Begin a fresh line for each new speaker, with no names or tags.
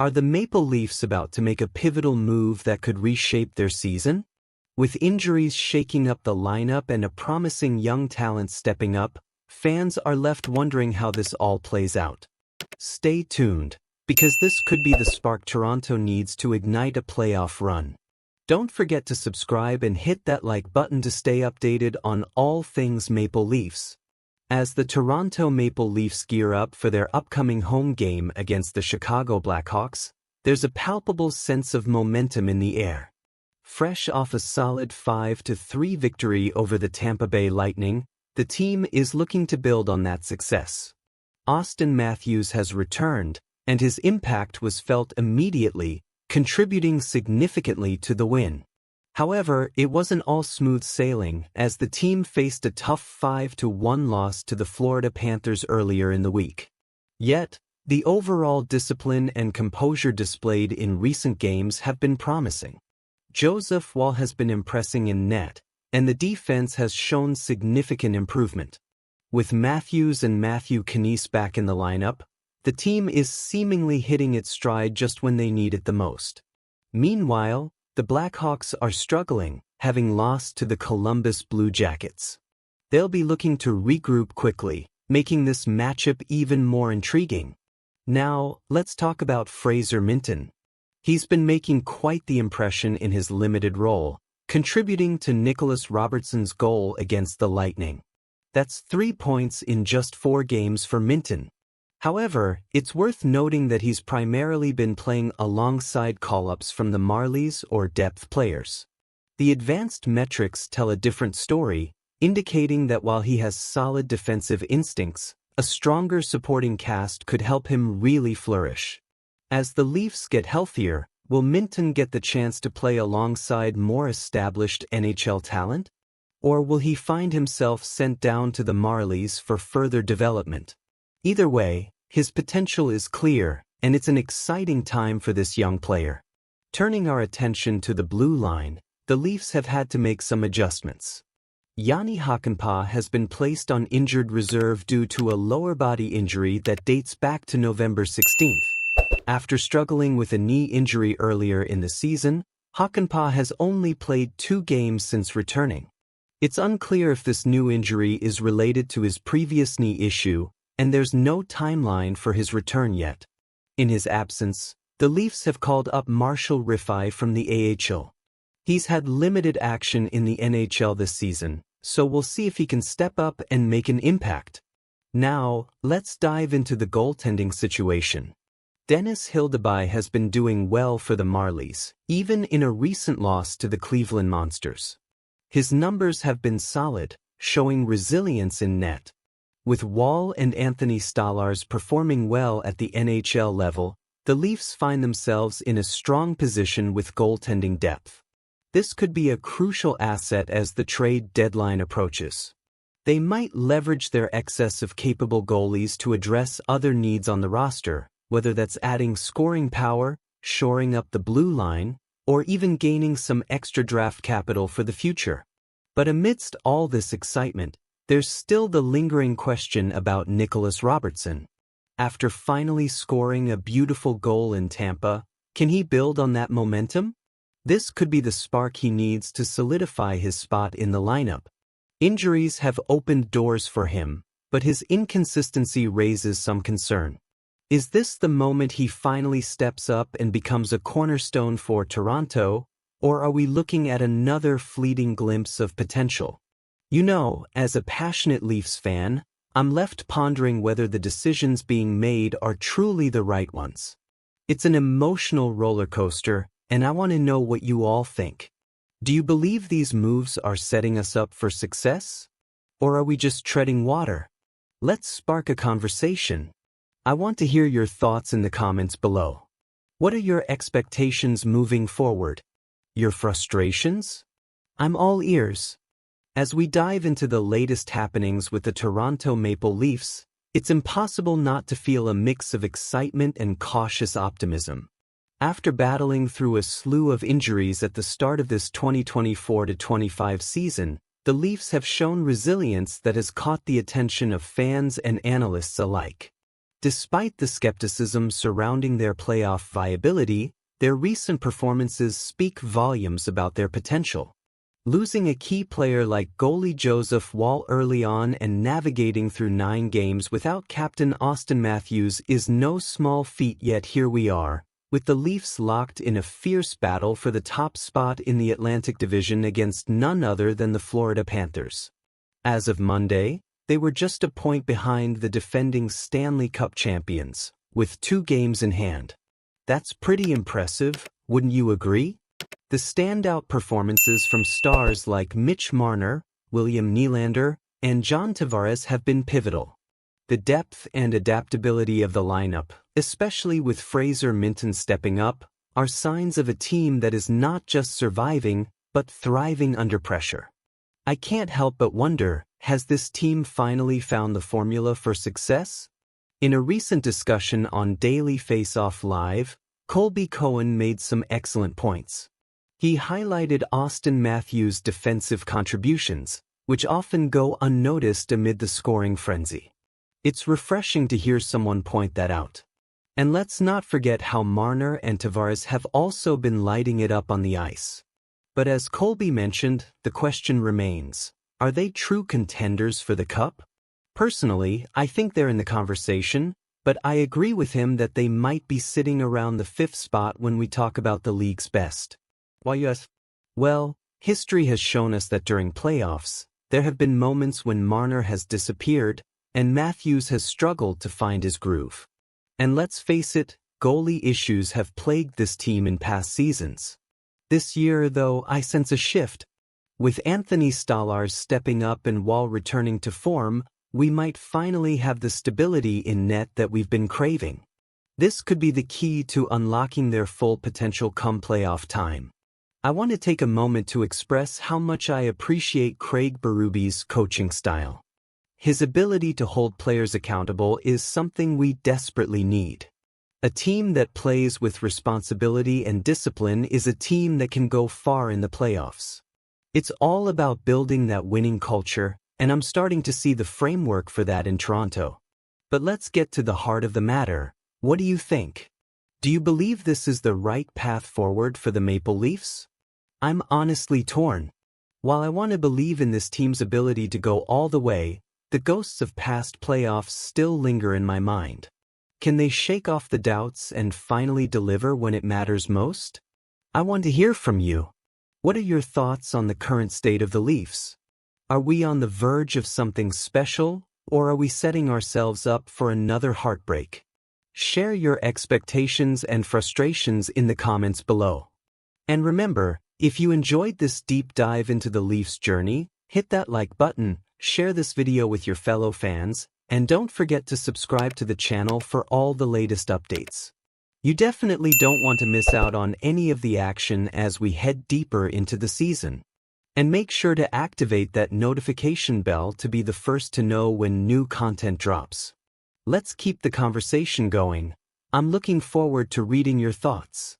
Are the Maple Leafs about to make a pivotal move that could reshape their season? With injuries shaking up the lineup and a promising young talent stepping up, fans are left wondering how this all plays out. Stay tuned, because this could be the spark Toronto needs to ignite a playoff run. Don't forget to subscribe and hit that like button to stay updated on all things Maple Leafs. As the Toronto Maple Leafs gear up for their upcoming home game against the Chicago Blackhawks, there's a palpable sense of momentum in the air. Fresh off a solid 5-3 victory over the Tampa Bay Lightning, the team is looking to build on that success. Auston Matthews has returned, and his impact was felt immediately, contributing significantly to the win. However, it wasn't all smooth sailing, as the team faced a tough 5-1 loss to the Florida Panthers earlier in the week. Yet, the overall discipline and composure displayed in recent games have been promising. Joseph Woll has been impressing in net, and the defense has shown significant improvement. With Matthews and Matthew Knies back in the lineup, the team is seemingly hitting its stride just when they need it the most. Meanwhile, the Blackhawks are struggling, having lost to the Columbus Blue Jackets. They'll be looking to regroup quickly, making this matchup even more intriguing. Now, let's talk about Fraser Minten. He's been making quite the impression in his limited role, contributing to Nicholas Robertson's goal against the Lightning. That's 3 points in just 4 games for Minten. However, it's worth noting that he's primarily been playing alongside call-ups from the Marlies or depth players. The advanced metrics tell a different story, indicating that while he has solid defensive instincts, a stronger supporting cast could help him really flourish. As the Leafs get healthier, will Minten get the chance to play alongside more established NHL talent? Or will he find himself sent down to the Marlies for further development? Either way, his potential is clear, and it's an exciting time for this young player. Turning our attention to the blue line, the Leafs have had to make some adjustments. Jani Hakanpää has been placed on injured reserve due to a lower body injury that dates back to November 16th. After struggling with a knee injury earlier in the season, Hakanpää has only played 2 games since returning. It's unclear if this new injury is related to his previous knee issue, and there's no timeline for his return yet. In his absence, the Leafs have called up Marshall Riffai from the AHL. He's had limited action in the NHL this season, so we'll see if he can step up and make an impact. Now, let's dive into the goaltending situation. Dennis Hildeby has been doing well for the Marlies, even in a recent loss to the Cleveland Monsters. His numbers have been solid, showing resilience in net. With Woll and Anthony Stolarz performing well at the NHL level, the Leafs find themselves in a strong position with goaltending depth. This could be a crucial asset as the trade deadline approaches. They might leverage their excess of capable goalies to address other needs on the roster, whether that's adding scoring power, shoring up the blue line, or even gaining some extra draft capital for the future. But amidst all this excitement, there's still the lingering question about Nicholas Robertson. After finally scoring a beautiful goal in Tampa, can he build on that momentum? This could be the spark he needs to solidify his spot in the lineup. Injuries have opened doors for him, but his inconsistency raises some concern. Is this the moment he finally steps up and becomes a cornerstone for Toronto, or are we looking at another fleeting glimpse of potential? You know, as a passionate Leafs fan, I'm left pondering whether the decisions being made are truly the right ones. It's an emotional roller coaster, and I want to know what you all think. Do you believe these moves are setting us up for success? Or are we just treading water? Let's spark a conversation. I want to hear your thoughts in the comments below. What are your expectations moving forward? Your frustrations? I'm all ears. As we dive into the latest happenings with the Toronto Maple Leafs, it's impossible not to feel a mix of excitement and cautious optimism. After battling through a slew of injuries at the start of this 2024-25 season, the Leafs have shown resilience that has caught the attention of fans and analysts alike. Despite the skepticism surrounding their playoff viability, their recent performances speak volumes about their potential. Losing a key player like goalie Joseph Wall early on and navigating through 9 games without captain Austin Matthews is no small feat, yet here we are, with the Leafs locked in a fierce battle for the top spot in the Atlantic Division against none other than the Florida Panthers. As of Monday, they were just a point behind the defending Stanley Cup champions, with 2 games in hand. That's pretty impressive, wouldn't you agree? The standout performances from stars like Mitch Marner, William Nylander, and John Tavares have been pivotal. The depth and adaptability of the lineup, especially with Fraser Minten stepping up, are signs of a team that is not just surviving, but thriving under pressure. I can't help but wonder, has this team finally found the formula for success? In a recent discussion on Daily Face-Off Live, Colby Cohen made some excellent points. He highlighted Austin Matthews' defensive contributions, which often go unnoticed amid the scoring frenzy. It's refreshing to hear someone point that out. And let's not forget how Marner and Tavares have also been lighting it up on the ice. But as Colby mentioned, the question remains, are they true contenders for the Cup? Personally, I think they're in the conversation, but I agree with him that they might be sitting around the 5th spot when we talk about the league's best. Why yes? Well, history has shown us that during playoffs, there have been moments when Marner has disappeared and Matthews has struggled to find his groove. And let's face it, goalie issues have plagued this team in past seasons. This year, though, I sense a shift. With Anthony Stolarz stepping up and Wall returning to form, we might finally have the stability in net that we've been craving. This could be the key to unlocking their full potential come playoff time. I want to take a moment to express how much I appreciate Craig Berube's coaching style. His ability to hold players accountable is something we desperately need. A team that plays with responsibility and discipline is a team that can go far in the playoffs. It's all about building that winning culture, and I'm starting to see the framework for that in Toronto. But let's get to the heart of the matter. What do you think? Do you believe this is the right path forward for the Maple Leafs? I'm honestly torn. While I want to believe in this team's ability to go all the way, the ghosts of past playoffs still linger in my mind. Can they shake off the doubts and finally deliver when it matters most? I want to hear from you. What are your thoughts on the current state of the Leafs? Are we on the verge of something special, or are we setting ourselves up for another heartbreak? Share your expectations and frustrations in the comments below. And remember, if you enjoyed this deep dive into the Leafs journey, hit that like button, share this video with your fellow fans, and don't forget to subscribe to the channel for all the latest updates. You definitely don't want to miss out on any of the action as we head deeper into the season. And make sure to activate that notification bell to be the first to know when new content drops. Let's keep the conversation going. I'm looking forward to reading your thoughts.